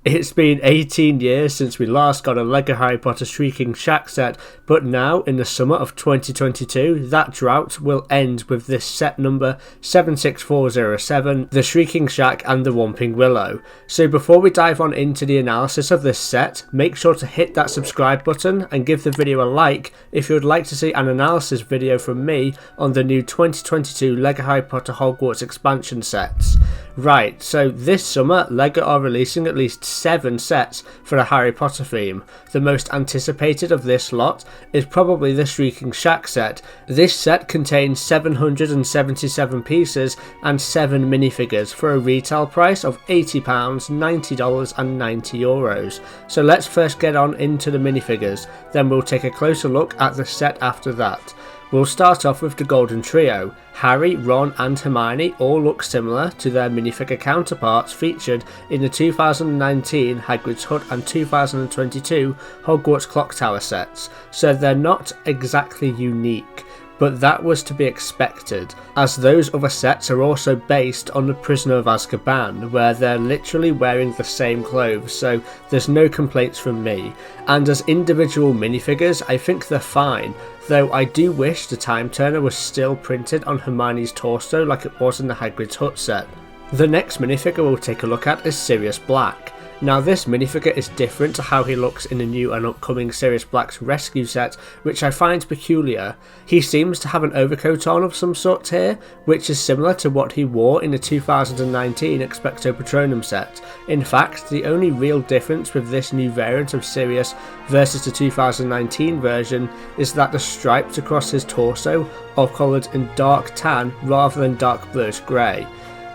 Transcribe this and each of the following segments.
It's been 18 years since we last got a LEGO Harry Potter Shrieking Shack set, but now, in the summer of 2022, that drought will end with this set number 76407, the Shrieking Shack and the Whomping Willow. So before we dive on into the analysis of this set, make sure to hit that subscribe button and give the video a like if you would like to see an analysis video from me on the new 2022 LEGO Harry Potter Hogwarts expansion sets. Right, so this summer, LEGO are releasing at least 7 sets for the Harry Potter theme. The most anticipated of this lot is probably the Shrieking Shack set. This set contains 777 pieces and 7 minifigures for a retail price of £80, $90 and €90. So let's first get on into the minifigures, then we'll take a closer look at the set after that. We'll start off with the Golden Trio. Harry, Ron and Hermione all look similar to their minifigure counterparts featured in the 2019 Hagrid's Hut and 2022 Hogwarts Clock Tower sets, so they're not exactly unique. But that was to be expected, as those other sets are also based on the Prisoner of Azkaban, where they're literally wearing the same clothes, so there's no complaints from me. And as individual minifigures, I think they're fine, though I do wish the Time Turner was still printed on Hermione's torso like it was in the Hagrid's Hut set. The next minifigure we'll take a look at is Sirius Black. Now this minifigure is different to how he looks in the new and upcoming Sirius Black's Rescue set, which I find peculiar. He seems to have an overcoat on of some sort here, which is similar to what he wore in the 2019 Expecto Patronum set. In fact, the only real difference with this new variant of Sirius versus the 2019 version is that the stripes across his torso are coloured in dark tan rather than dark bluish grey.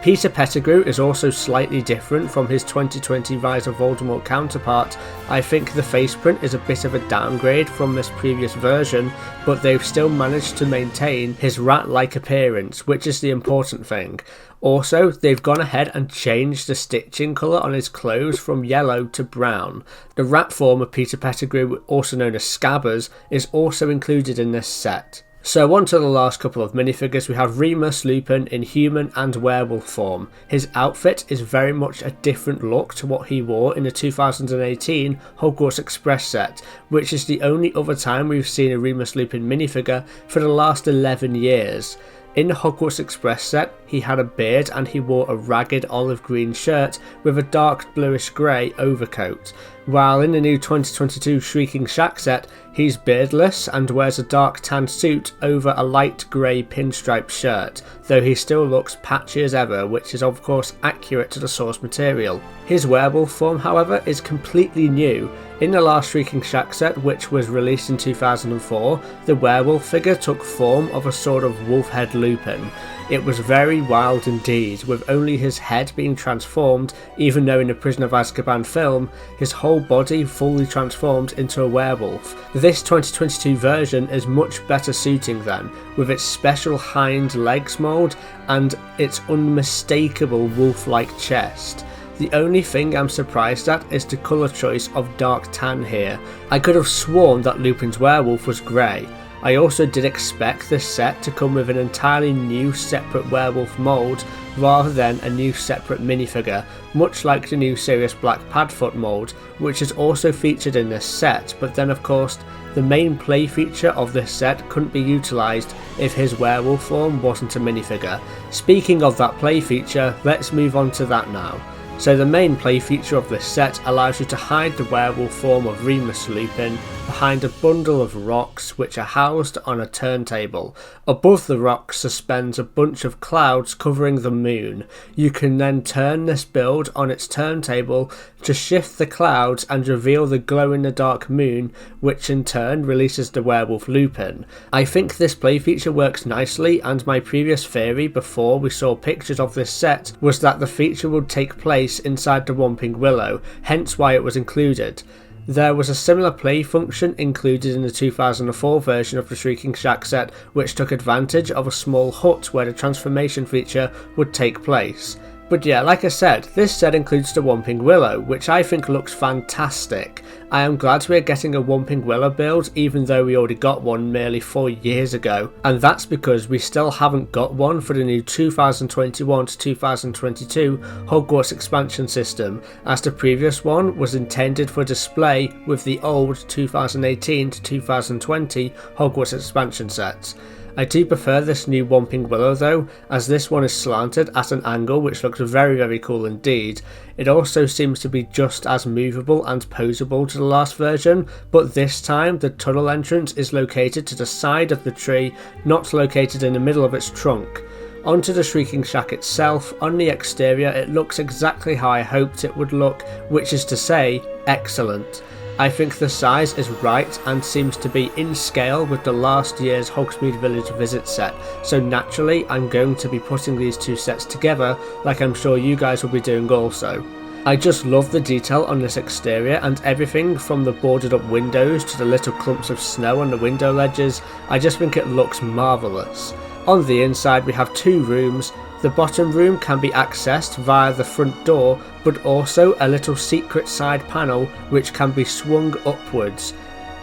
Peter Pettigrew is also slightly different from his 2020 Rise of Voldemort counterpart. I think the faceprint is a bit of a downgrade from this previous version, but they've still managed to maintain his rat-like appearance, which is the important thing. Also, they've gone ahead and changed the stitching colour on his clothes from yellow to brown. The rat form of Peter Pettigrew, also known as Scabbers, is also included in this set. So on to the last couple of minifigures. We have Remus Lupin in human and werewolf form. His outfit is very much a different look to what he wore in the 2018 Hogwarts Express set, which is the only other time we've seen a Remus Lupin minifigure for the last 11 years. In the Hogwarts Express set, he had a beard and he wore a ragged olive green shirt with a dark bluish grey overcoat, while in the new 2022 Shrieking Shack set, he's beardless and wears a dark tan suit over a light grey pinstripe shirt, though he still looks patchy as ever, which is of course accurate to the source material. His werewolf form, however, is completely new. In the last Shrieking Shack set, which was released in 2004, the werewolf figure took form of a sort of wolf-head Lupin. It was very wild indeed, with only his head being transformed, even though in the Prisoner of Azkaban film, his whole body fully transformed into a werewolf. This 2022 version is much better suiting then, with its special hind legs mould and its unmistakable wolf-like chest. The only thing I'm surprised at is the colour choice of dark tan here. I could have sworn that Lupin's werewolf was grey. I also did expect this set to come with an entirely new separate werewolf mould rather than a new separate minifigure, much like the new Sirius Black Padfoot mould, which is also featured in this set, but then of course the main play feature of this set couldn't be utilised if his werewolf form wasn't a minifigure. Speaking of that play feature, let's move on to that now. So the main play feature of this set allows you to hide the werewolf form of Remus Lupin behind a bundle of rocks which are housed on a turntable. Above the rocks suspends a bunch of clouds covering the moon. You can then turn this build on its turntable to shift the clouds and reveal the glow-in-the-dark moon, which in turn releases the werewolf Lupin. I think this play feature works nicely, and my previous theory before we saw pictures of this set was that the feature would take place inside the Whomping Willow, hence why it was included. There was a similar play function included in the 2004 version of the Shrieking Shack set, which took advantage of a small hut where the transformation feature would take place. But yeah, like I said, this set includes the Whomping Willow, which I think looks fantastic. I am glad we're getting a Whomping Willow build, even though we already got one nearly 4 years ago, and that's because we still haven't got one for the new 2021 to 2022 Hogwarts expansion system, as the previous one was intended for display with the old 2018 to 2020 Hogwarts expansion sets. I do prefer this new Whomping Willow though, as this one is slanted at an angle which looks very cool indeed. It also seems to be just as movable and poseable to the last version, but this time the tunnel entrance is located to the side of the tree, not located in the middle of its trunk. Onto the Shrieking Shack itself, on the exterior it looks exactly how I hoped it would look, which is to say, excellent. I think the size is right and seems to be in scale with the last year's Hogsmeade Village visit set, so naturally I'm going to be putting these two sets together like I'm sure you guys will be doing also. I just love the detail on this exterior and everything from the boarded up windows to the little clumps of snow on the window ledges. I just think it looks marvellous. On the inside we have two rooms. The bottom room can be accessed via the front door, but also a little secret side panel which can be swung upwards.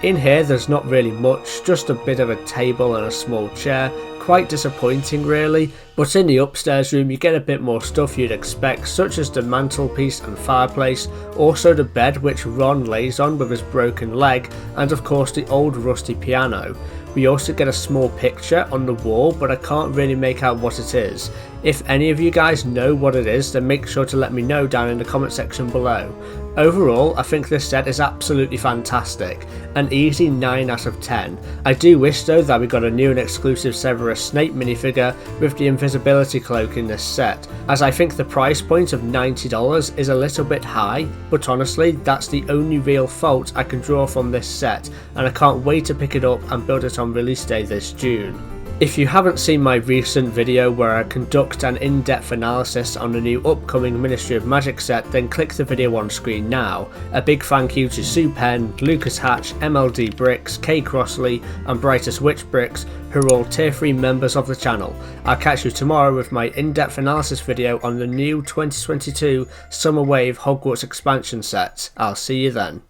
In here there's not really much, just a bit of a table and a small chair, quite disappointing really, but in the upstairs room you get a bit more stuff you'd expect, such as the mantelpiece and fireplace, also the bed which Ron lays on with his broken leg, and of course the old rusty piano. We also get a small picture on the wall, but I can't really make out what it is. If any of you guys know what it is, then make sure to let me know down in the comment section below. Overall, I think this set is absolutely fantastic, an easy 9 out of 10. I do wish though that we got a new and exclusive Severus Snape minifigure with the invisibility cloak in this set, as I think the price point of $90 is a little bit high, but honestly that's the only real fault I can draw from this set, and I can't wait to pick it up and build it on release day this June. If you haven't seen my recent video where I conduct an in-depth analysis on the new upcoming Ministry of Magic set, then click the video on screen now. A big thank you to Sue Penn, Lucas Hatch, MLD Bricks, Kay Crossley and Brightest Witch Bricks, who are all tier 3 members of the channel. I'll catch you tomorrow with my in-depth analysis video on the new 2022 Summer Wave Hogwarts expansion set. I'll see you then.